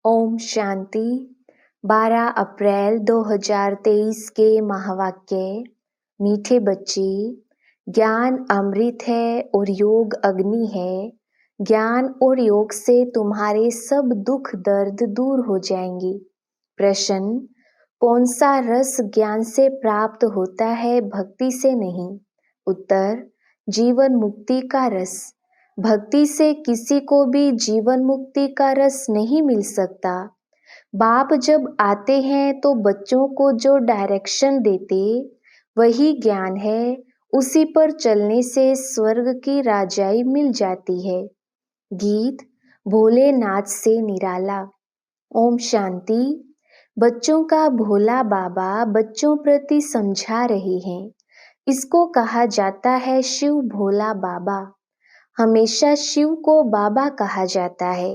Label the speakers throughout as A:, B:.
A: ओम शांति। 12 अप्रैल 2023 के महावाक्य। मीठे बच्चे, ज्ञान अमृत है और योग अग्नि है। ज्ञान और योग से तुम्हारे सब दुख दर्द दूर हो जाएंगे। प्रश्न, कौन सा रस ज्ञान से प्राप्त होता है, भक्ति से नहीं? उत्तर, जीवन मुक्ति का रस। भक्ति से किसी को भी जीवन मुक्ति का रस नहीं मिल सकता। बाप जब आते हैं तो बच्चों को जो डायरेक्शन देते वही ज्ञान है। उसी पर चलने से स्वर्ग की राजाई मिल जाती है। गीत भोलेनाथ से निराला। ओम शांति। बच्चों का भोला बाबा बच्चों प्रति समझा रहे हैं। इसको कहा जाता है शिव भोला बाबा। हमेशा शिव को बाबा कहा जाता है।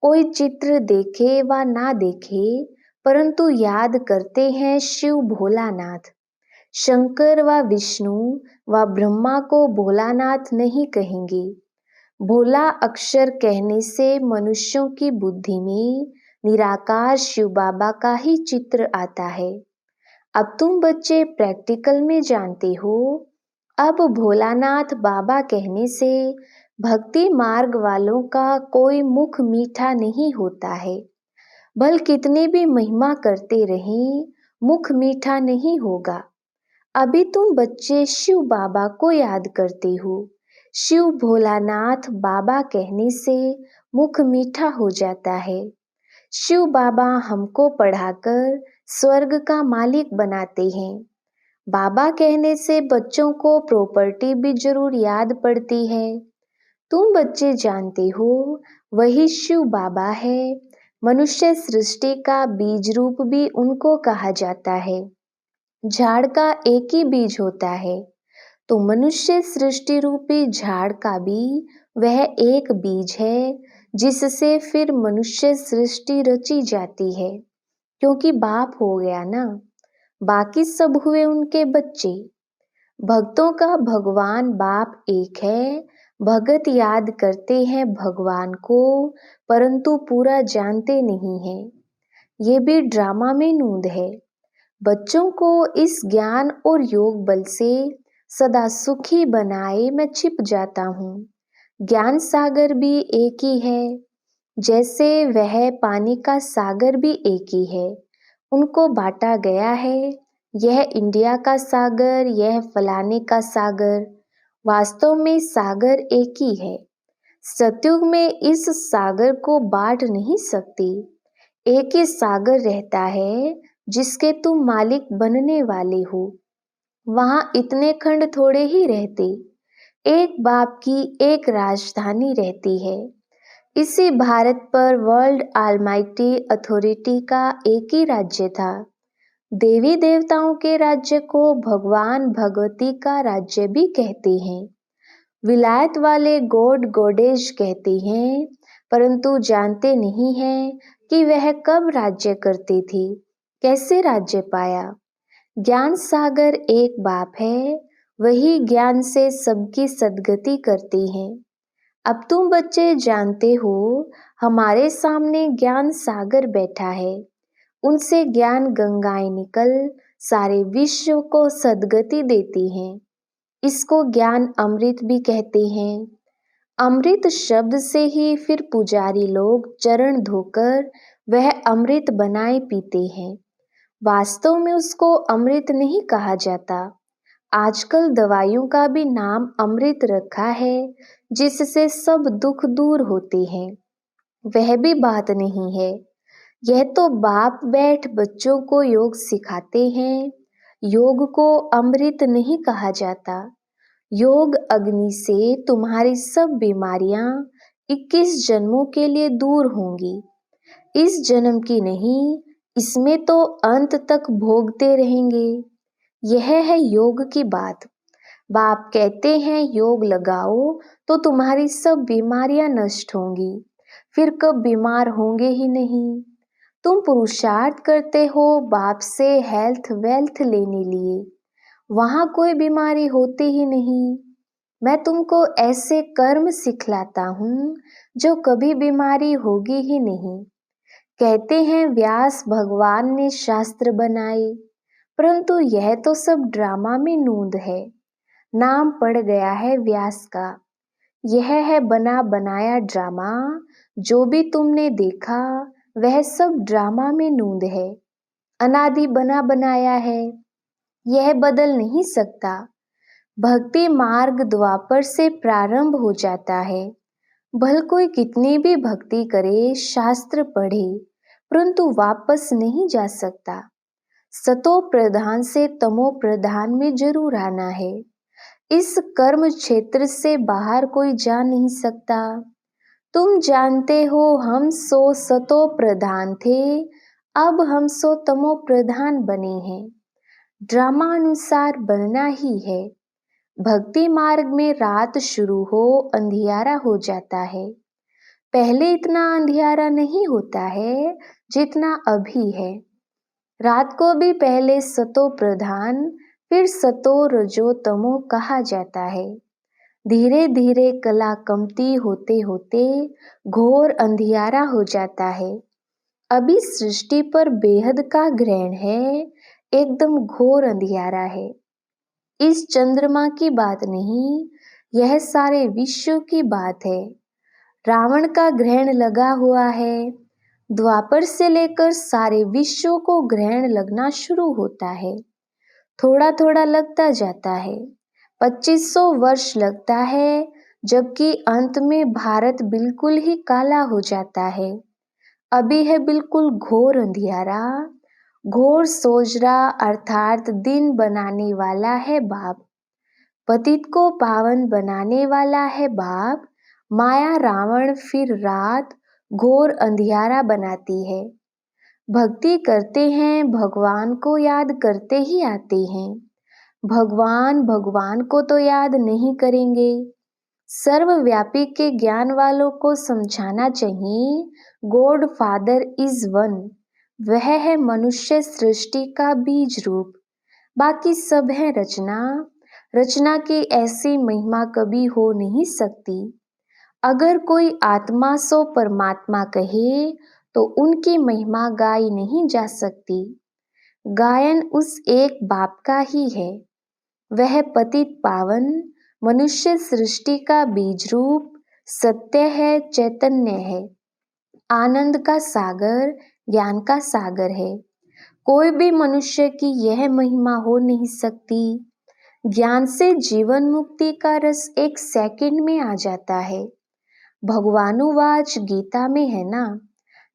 A: कोई चित्र देखे व ना देखे, परंतु याद करते हैं शिव भोलानाथ। शंकर व विष्णु व ब्रह्मा को भोलानाथ नहीं कहेंगे। भोला अक्षर कहने से मनुष्यों की बुद्धि में निराकार शिव बाबा का ही चित्र आता है। अब तुम बच्चे प्रैक्टिकल में जानते हो। अब भोलानाथ बाबा कहने से भक्ति मार्ग वालों का कोई मुख मीठा नहीं होता है। भल कितनी भी महिमा करते रहें, मुख मीठा नहीं होगा। अभी तुम बच्चे शिव बाबा को याद करते हो। शिव भोलानाथ बाबा कहने से मुख मीठा हो जाता है। शिव बाबा हमको पढ़ाकर स्वर्ग का मालिक बनाते हैं। बाबा कहने से बच्चों को प्रॉपर्टी भी जरूर याद पड़ती है। तुम बच्चे जानते हो वही शिव बाबा है। मनुष्य सृष्टि का बीज रूप भी उनको कहा जाता है। झाड़ का एक ही बीज होता है, तो मनुष्य सृष्टि रूपी झाड़ का भी वह एक बीज है, जिससे फिर मनुष्य सृष्टि रची जाती है। क्योंकि बाप हो गया ना, बाकी सब हुए उनके बच्चे। भक्तों का भगवान बाप एक है। भगत याद करते हैं भगवान को, परंतु पूरा जानते नहीं हैं। ये भी ड्रामा में नूंद है। बच्चों को इस ज्ञान और योग बल से सदा सुखी बनाए मैं छिप जाता हूँ। ज्ञान सागर भी एक ही है, जैसे वह पानी का सागर भी एक ही है। उनको बांटा गया है, यह इंडिया का सागर, यह फलाने का सागर। वास्तव में सागर एक ही है। सतयुग में इस सागर को बांट नहीं सकती। एक ही सागर रहता है जिसके तुम मालिक बनने वाले हो। वहां इतने खंड थोड़े ही रहते। एक बाप की एक राजधानी रहती है। इसी भारत पर वर्ल्ड ऑलमाइटी अथॉरिटी का एक ही राज्य था। देवी देवताओं के राज्य को भगवान भगवती का राज्य भी कहते हैं। विलायत वाले गॉड गॉडेज कहते हैं, परंतु जानते नहीं हैं कि वह कब राज्य करती थी, कैसे राज्य पाया। ज्ञान सागर एक बाप है, वही ज्ञान से सबकी सद्गति करते हैं। अब तुम बच्चे जानते हो, हमारे सामने ज्ञान सागर बैठा है। उनसे ज्ञान गंगाएं निकल सारे विश्व को सद्गति देती हैं। इसको ज्ञान अमृत भी कहते हैं। अमृत शब्द से ही फिर पुजारी लोग चरण धोकर वह अमृत बनाए पीते हैं। वास्तव में उसको अमृत नहीं कहा जाता। आजकल दवाइयों का भी नाम अमृत रखा है, जिससे सब दुख दूर होते हैं। वह भी बात नहीं है। यह तो बाप बैठ बच्चों को योग सिखाते हैं। योग को अमृत नहीं कहा जाता। योग अग्नि से तुम्हारी सब बीमारियां 21 जन्मों के लिए दूर होंगी। इस जन्म की नहीं, इसमें तो अंत तक भोगते रहेंगे। यह है योग की बात। बाप कहते हैं योग लगाओ तो तुम्हारी सब बीमारियां नष्ट होंगी, फिर कब बीमार होंगे ही नहीं। तुम पुरुषार्थ करते हो बाप से हेल्थ वेल्थ लेने लिए, वहां कोई बीमारी होती ही नहीं। मैं तुमको ऐसे कर्म सिखलाता हूँ जो कभी बीमारी होगी ही नहीं। कहते हैं व्यास भगवान ने शास्त्र बनाए, परंतु यह तो सब ड्रामा में नूंद है। नाम पड़ गया है व्यास का। यह है बना बनाया ड्रामा। जो भी तुमने देखा वह सब ड्रामा में नूंद है। अनादि बना बनाया है, यह बदल नहीं सकता। भक्ति मार्ग द्वापर से प्रारंभ हो जाता है। भल कोई कितनी भी भक्ति करे, शास्त्र पढ़े, परंतु वापस नहीं जा सकता। सतो प्रधान से तमो प्रधान में जरूर आना है। इस कर्म क्षेत्र से बाहर कोई जा नहीं सकता। तुम जानते हो हम सो सतो प्रधान थे, अब हम सो तमो प्रधान बने हैं। ड्रामा अनुसार बनना ही है। भक्ति मार्ग में रात शुरू हो अंधियारा हो जाता है। पहले इतना अंधियारा नहीं होता है जितना अभी है। रात को भी पहले सतो प्रधान फिर सतो रजो तमो कहा जाता है। धीरे धीरे कला कमती होते होते घोर अंधियारा हो जाता है। अभी सृष्टि पर बेहद का ग्रहण है, एकदम घोर अंधियारा है। इस चंद्रमा की बात नहीं, यह सारे विश्व की बात है। रावण का ग्रहण लगा हुआ है। द्वापर से लेकर सारे विश्व को ग्रहण लगना शुरू होता है। थोड़ा थोड़ा लगता जाता है। 2500 वर्ष लगता है, जबकि अंत में भारत बिल्कुल ही काला हो जाता है। अभी है बिल्कुल घोर अंधियारा। घोर सोजरा अर्थात दिन बनाने वाला है बाप। पतित को पावन बनाने वाला है बाप। माया रावण फिर रात घोर अंधियारा बनाती है। भक्ति करते हैं, भगवान को याद करते ही आते हैं। भगवान भगवान को तो याद नहीं करेंगे। सर्वव्यापी के ज्ञान वालों को समझाना चाहिए, गॉड फादर इज वन। वह है मनुष्य सृष्टि का बीज रूप, बाकी सब है रचना। रचना की ऐसी महिमा कभी हो नहीं सकती। अगर कोई आत्मा सो परमात्मा कहे तो उनकी महिमा गाई नहीं जा सकती। गायन उस एक बाप का ही है। वह पतित पावन मनुष्य सृष्टि का बीज रूप सत्य है, चैतन्य है, आनंद का सागर, ज्ञान का सागर है। कोई भी मनुष्य की यह महिमा हो नहीं सकती। ज्ञान से जीवन मुक्ति का रस एक सेकंड में आ जाता है। भगवानुवाच गीता में है ना,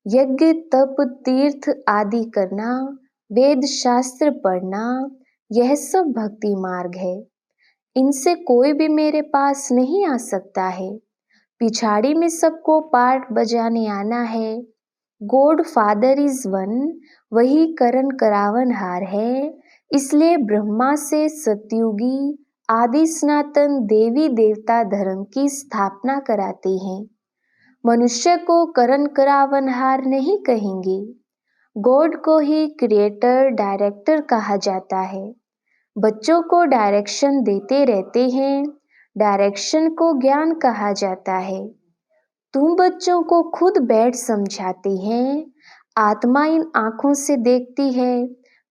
A: यज्ञ तप तीर्थ आदि करना, वेद शास्त्र पढ़ना, यह सब भक्ति मार्ग है। इनसे कोई भी मेरे पास नहीं आ सकता है। पिछाड़ी में सबको पाठ बजाने आना है। गॉड फादर इज वन, वही करण करावन हार है। इसलिए ब्रह्मा से सतयुगी आदि सनातन देवी देवता धर्म की स्थापना कराते हैं। मनुष्य को करण करावनहार नहीं कहेंगे। गॉड को ही क्रिएटर डायरेक्टर कहा जाता है। बच्चों को डायरेक्शन देते रहते हैं। डायरेक्शन को ज्ञान कहा जाता है। तुम बच्चों को खुद बैठ समझाते हैं। आत्मा इन आंखों से देखती है,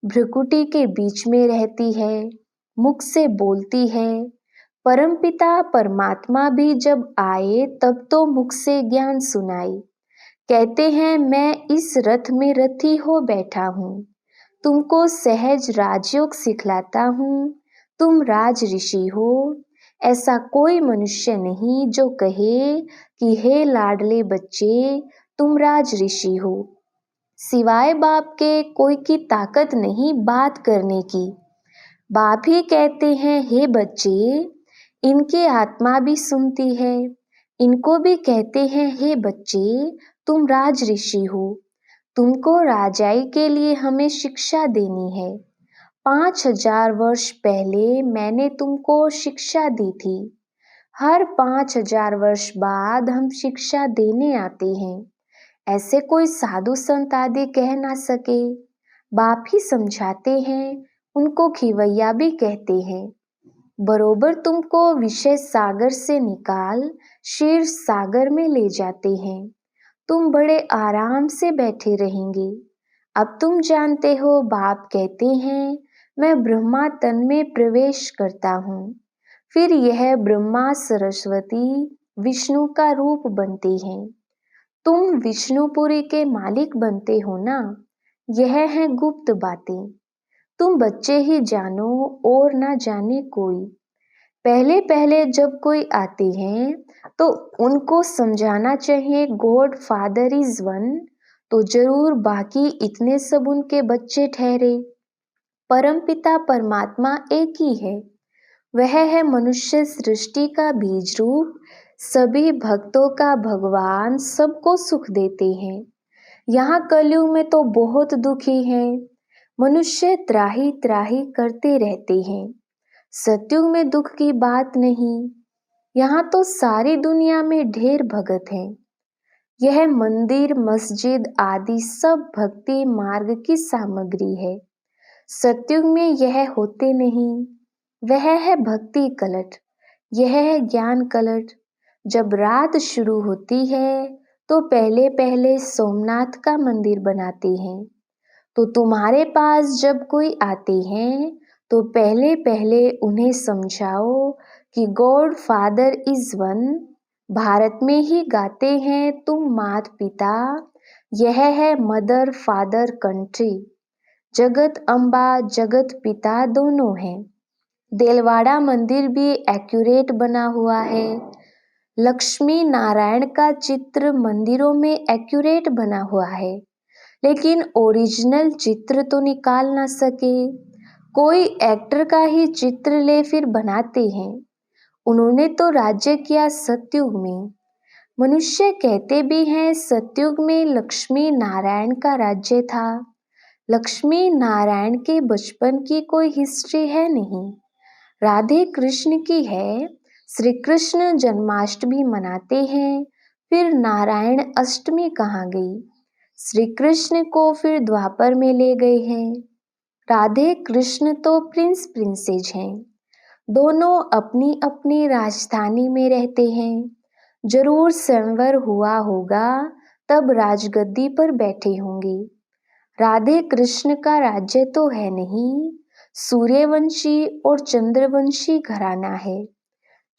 A: भ्रुकुटी के बीच में रहती है, मुख से बोलती है। परमपिता परमात्मा भी जब आए तब तो मुख से ज्ञान सुनाई। कहते हैं मैं इस रथ में रथी हो बैठा हूँ, तुमको सहज राजयोग सिखलाता हूँ, तुम राज ऋषि हो। ऐसा कोई मनुष्य नहीं जो कहे कि हे लाडले बच्चे तुम राज ऋषि हो। सिवाय बाप के कोई की ताकत नहीं बात करने की। बाप ही कहते हैं हे बच्चे, इनकी आत्मा भी सुनती है। इनको भी कहते हैं हे बच्चे तुम राज ऋषि हो, तुमको राजाई के लिए हमें शिक्षा देनी है। 5000 वर्ष पहले मैंने तुमको शिक्षा दी थी। हर 5000 वर्ष बाद हम शिक्षा देने आते हैं। ऐसे कोई साधु संत आदि कह ना सके। बाप ही समझाते हैं, उनको खिवैया भी कहते हैं। बरोबर तुमको विषय सागर से निकाल क्षीर सागर में ले जाते हैं। तुम बड़े आराम से बैठे रहेंगे। अब तुम जानते हो, बाप कहते हैं, मैं ब्रह्मा तन में प्रवेश करता हूँ। फिर यह ब्रह्मा सरस्वती विष्णु का रूप बनते हैं। तुम विष्णुपुरी के मालिक बनते हो ना। यह है गुप्त बातें। तुम बच्चे ही जानो और ना जाने कोई। पहले पहले जब कोई आते हैं तो उनको समझाना चाहिए गॉड फादर इज वन, तो जरूर बाकी इतने सब उनके बच्चे ठहरे। परमपिता परमात्मा एक ही है। वह है मनुष्य सृष्टि का बीज रूप, सभी भक्तों का भगवान, सबको सुख देते हैं। यहाँ कलयुग में तो बहुत दुखी हैं। मनुष्य त्राही त्राही करते रहते हैं। सतयुग में दुख की बात नहीं। यहाँ तो सारी दुनिया में ढेर भगत हैं। यह मंदिर मस्जिद आदि सब भक्ति मार्ग की सामग्री है। सतयुग में यह होते नहीं। वह है भक्ति कलट, यह है ज्ञान कलट। जब रात शुरू होती है तो पहले पहले सोमनाथ का मंदिर बनाते हैं। तो तुम्हारे पास जब कोई आते हैं तो पहले पहले उन्हें समझाओ कि God father is one. Bharat में ही गाते हैं तुम मात पिता, यह है मदर फादर कंट्री। जगत अम्बा जगत पिता दोनों हैं। देलवाड़ा मंदिर भी एक्यूरेट बना हुआ है। लक्ष्मी नारायण का चित्र मंदिरों में एक्यूरेट बना हुआ है, लेकिन ओरिजिनल चित्र तो निकाल ना सके। कोई एक्टर का ही चित्र ले फिर बनाते हैं। उन्होंने तो राज्य किया सतयुग में। मनुष्य कहते भी हैं सतयुग में लक्ष्मी नारायण का राज्य था। लक्ष्मी नारायण के बचपन की कोई हिस्ट्री है नहीं। राधे कृष्ण की है। श्री कृष्ण जन्माष्टमी मनाते हैं, फिर नारायण अष्टमी कहाँ गई? श्री कृष्ण को फिर द्वापर में ले गए हैं। राधे कृष्ण तो प्रिंस प्रिंसेस हैं। दोनों अपनी अपनी राजधानी में रहते हैं। जरूर स्वयंवर हुआ होगा, तब राजगद्दी पर बैठे होंगे। राधे कृष्ण का राज्य तो है नहीं। सूर्यवंशी और चंद्रवंशी घराना है।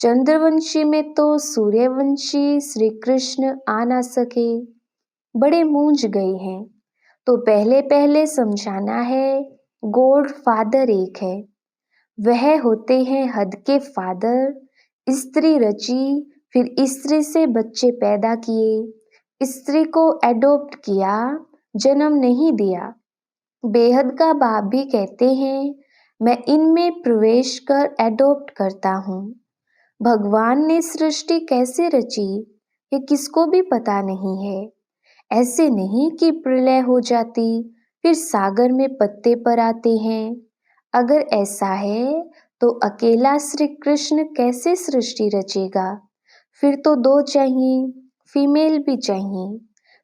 A: चंद्रवंशी में तो सूर्यवंशी श्री कृष्ण आ ना सके, बड़े मूंझ गए हैं। तो पहले पहले समझाना है गॉड फादर एक है। वह होते हैं हद के फादर। स्त्री रची, फिर स्त्री से बच्चे पैदा किए, स्त्री को एडॉप्ट किया, जन्म नहीं दिया। बेहद का बाप भी कहते हैं मैं इनमें प्रवेश कर एडॉप्ट करता हूँ। भगवान ने सृष्टि कैसे रची ये किसको भी पता नहीं है। ऐसे नहीं कि प्रलय हो जाती फिर सागर में पत्ते पर आते हैं। अगर ऐसा है तो अकेला श्री कृष्ण कैसे सृष्टि रचेगा? फिर तो दो चाहिए, फीमेल भी चाहिए।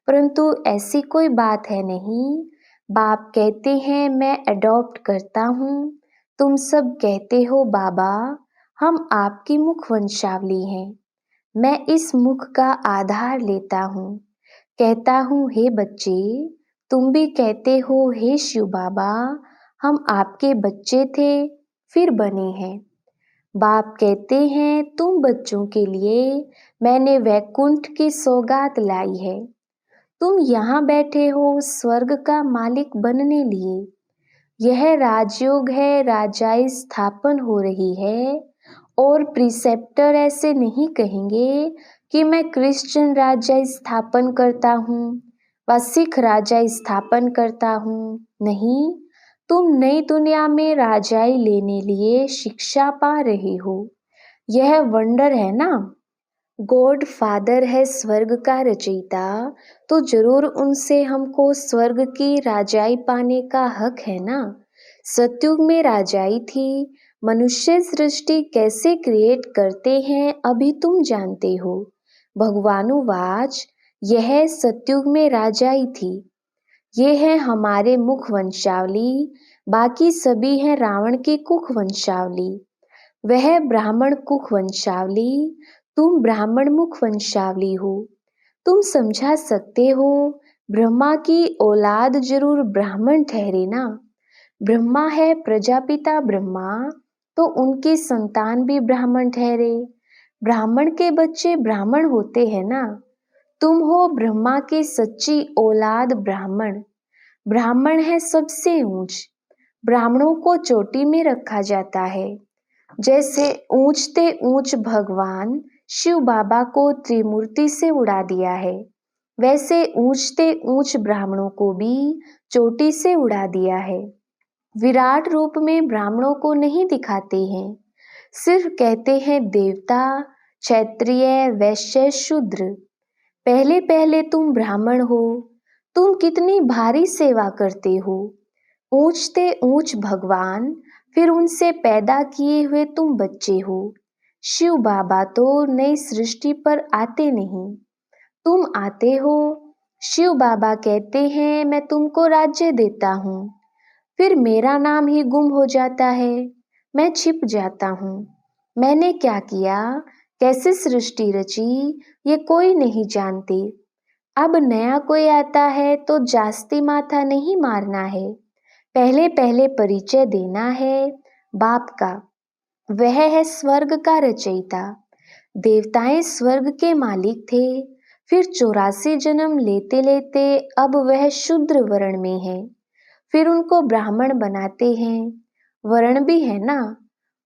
A: परंतु ऐसी कोई बात है नहीं। बाप कहते हैं मैं अडॉप्ट करता हूँ। तुम सब कहते हो बाबा हम आपकी मुख वंशावली हैं। मैं इस मुख का आधार लेता हूँ। कहता हूँ हे बच्चे, तुम भी कहते हो हे शिव बाबा हम आपके बच्चे थे फिर बने हैं। बाप कहते हैं तुम बच्चों के लिए मैंने वैकुंठ की सौगात लाई है। तुम यहाँ बैठे हो स्वर्ग का मालिक बनने लिए। यह राजयोग है, राजाई स्थापन हो रही है। और प्रिसेप्टर ऐसे नहीं कहेंगे कि मैं क्रिश्चियन राज्य स्थापन करता हूँ व सिख राज्य स्थापन करता हूँ। नहीं, तुम नई दुनिया में राजाई लेने लिए शिक्षा पा रहे हो। यह वंडर है ना। गॉड फादर है स्वर्ग का रचयिता, तो जरूर उनसे हमको स्वर्ग की राजाई पाने का हक है ना। सतयुग में राजाई थी। मनुष्य सृष्टि कैसे क्रिएट करते हैं अभी तुम जानते हो। भगवानुवाच यह सतयुग में राजाई थी। ये है हमारे मुख वंशावली, बाकी सभी हैं रावण की कुख वंशावली। वह ब्राह्मण कुख वंशावली, तुम ब्राह्मण मुख वंशावली हो। तुम समझा सकते हो, ब्रह्मा की औलाद जरूर ब्राह्मण ठहरे ना। ब्रह्मा है प्रजापिता ब्रह्मा, तो उनकी संतान भी ब्राह्मण ठहरे। ब्राह्मण के बच्चे ब्राह्मण होते हैं ना। तुम हो ब्रह्मा की सच्ची औलाद ब्राह्मण। ब्राह्मण है सबसे ऊंच। ब्राह्मणों को चोटी में रखा जाता है। जैसे ऊंचते ऊंच भगवान शिव बाबा को त्रिमूर्ति से उड़ा दिया है, वैसे ऊंचते ऊंच ब्राह्मणों को भी चोटी से उड़ा दिया है। विराट रूप में ब्राह्मणों को नहीं दिखाते हैं, सिर्फ कहते हैं देवता, क्षत्रिय, वैश्य, शूद्र। पहले पहले तुम ब्राह्मण हो, तुम कितनी भारी सेवा करते हो। ऊंचते ऊंच भगवान, फिर उनसे पैदा किए हुए तुम बच्चे हो। शिव बाबा तो नई सृष्टि पर आते नहीं, तुम आते हो। शिव बाबा कहते हैं मैं तुमको राज्य देता हूँ, फिर मेरा नाम ही गुम हो जाता है, मैं छिप जाता हूँ। मैंने क्या किया, कैसे सृष्टि रची, ये कोई नहीं जानते। अब नया कोई आता है तो जास्ती माथा नहीं मारना है, पहले पहले परिचय देना है बाप का। वह है स्वर्ग का रचयिता। देवताएं स्वर्ग के मालिक थे, फिर 84 जन्म लेते लेते अब वह शूद्र वर्ण में है, फिर उनको ब्राह्मण बनाते हैं। वर्ण भी है ना,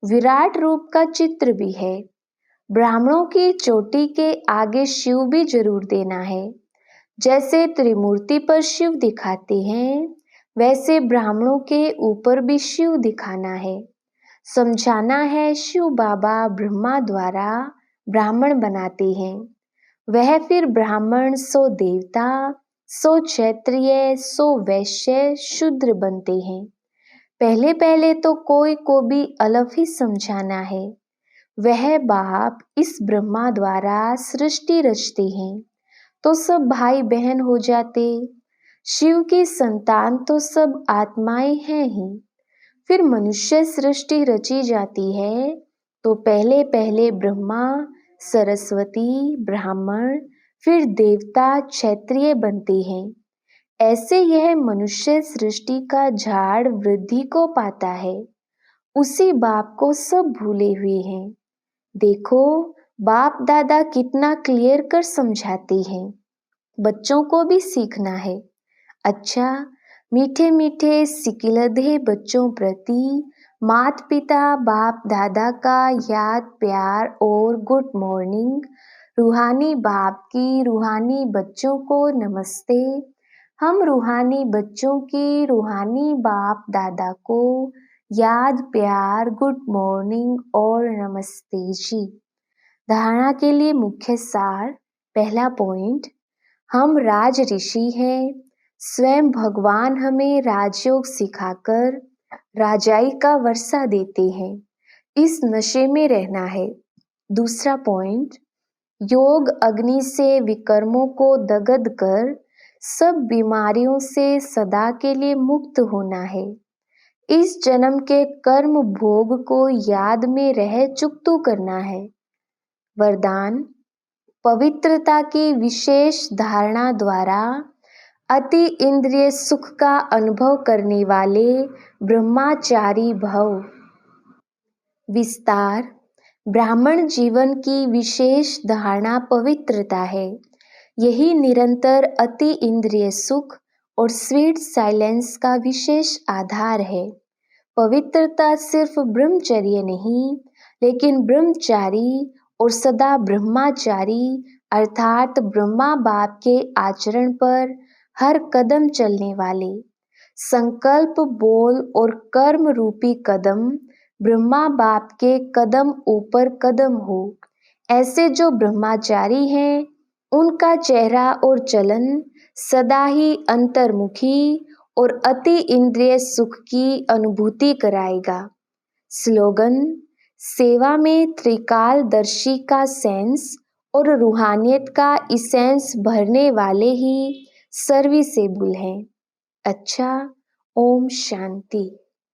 A: विराट रूप का चित्र भी है। ब्राह्मणों की चोटी के आगे शिव भी जरूर देना है। जैसे त्रिमूर्ति पर शिव दिखाते हैं, वैसे ब्राह्मणों के ऊपर भी शिव दिखाना है। समझाना है शिव बाबा ब्रह्मा द्वारा ब्राह्मण बनाते हैं। वह फिर ब्राह्मण सो देवता, सो क्षत्रिय, सो वैश्य, शूद्र बनते हैं। पहले पहले तो कोई को भी अलग ही समझाना है। वह बाप इस ब्रह्मा द्वारा सृष्टि रचते हैं, तो सब भाई बहन हो जाते। शिव की संतान तो सब आत्माएं हैं ही। फिर मनुष्य सृष्टि रची जाती है, तो पहले पहले ब्रह्मा, सरस्वती, ब्राह्मण, फिर देवता, क्षत्रिय बनते हैं। ऐसे यह मनुष्य सृष्टि का झाड़ वृद्धि को पाता है। उसी बाप को सब भूले हुए हैं। देखो, बाप दादा कितना क्लियर कर समझाते हैं। बच्चों को भी सीखना है। अच्छा, मीठे मीठे सिकिलधे बच्चों प्रति मात पिता बाप दादा का याद प्यार और गुड मॉर्निंग। रूहानी बाप की रूहानी बच्चों को नमस्ते। हम रूहानी बच्चों की रूहानी बाप दादा को याद प्यार गुड मॉर्निंग और नमस्ते जी। धारणा के लिए मुख्य सार। पहला पॉइंट, हम राज ऋषि हैं। स्वयं भगवान हमें राजयोग सिखाकर राजाई का वर्षा देते हैं। इस नशे में रहना है। दूसरा पॉइंट, योग अग्नि से विकर्मों को दग्ध कर सब बीमारियों से सदा के लिए मुक्त होना है। इस जन्म के कर्म भोग को याद में रह चुकतू करना है। वरदान, पवित्रता की विशेष धारणा द्वारा अति इंद्रिय सुख का अनुभव करने वाले ब्रह्मचारी भव। विस्तार, ब्राह्मण जीवन की विशेष धारणा पवित्रता है। यही निरंतर अति इंद्रिय सुख और स्वीट साइलेंस का विशेष आधार है। पवित्रता सिर्फ ब्रह्मचर्य नहीं, लेकिन ब्रह्मचारी और सदा ब्रह्मचारी अर्थात ब्रह्मा बाप के आचरण पर हर कदम चलने वाले। संकल्प, बोल और कर्म रूपी कदम ब्रह्मा बाप के कदम ऊपर कदम हो। ऐसे जो ब्रह्मचारी हैं, उनका चेहरा और चलन सदा ही अंतर्मुखी और अति इंद्रिय सुख की अनुभूति कराएगा। स्लोगन, सेवा में त्रिकालदर्शी का सेंस और रूहानियत का इसेंस भरने वाले ही सर्विसेबल हैं। अच्छा, ओम शांति।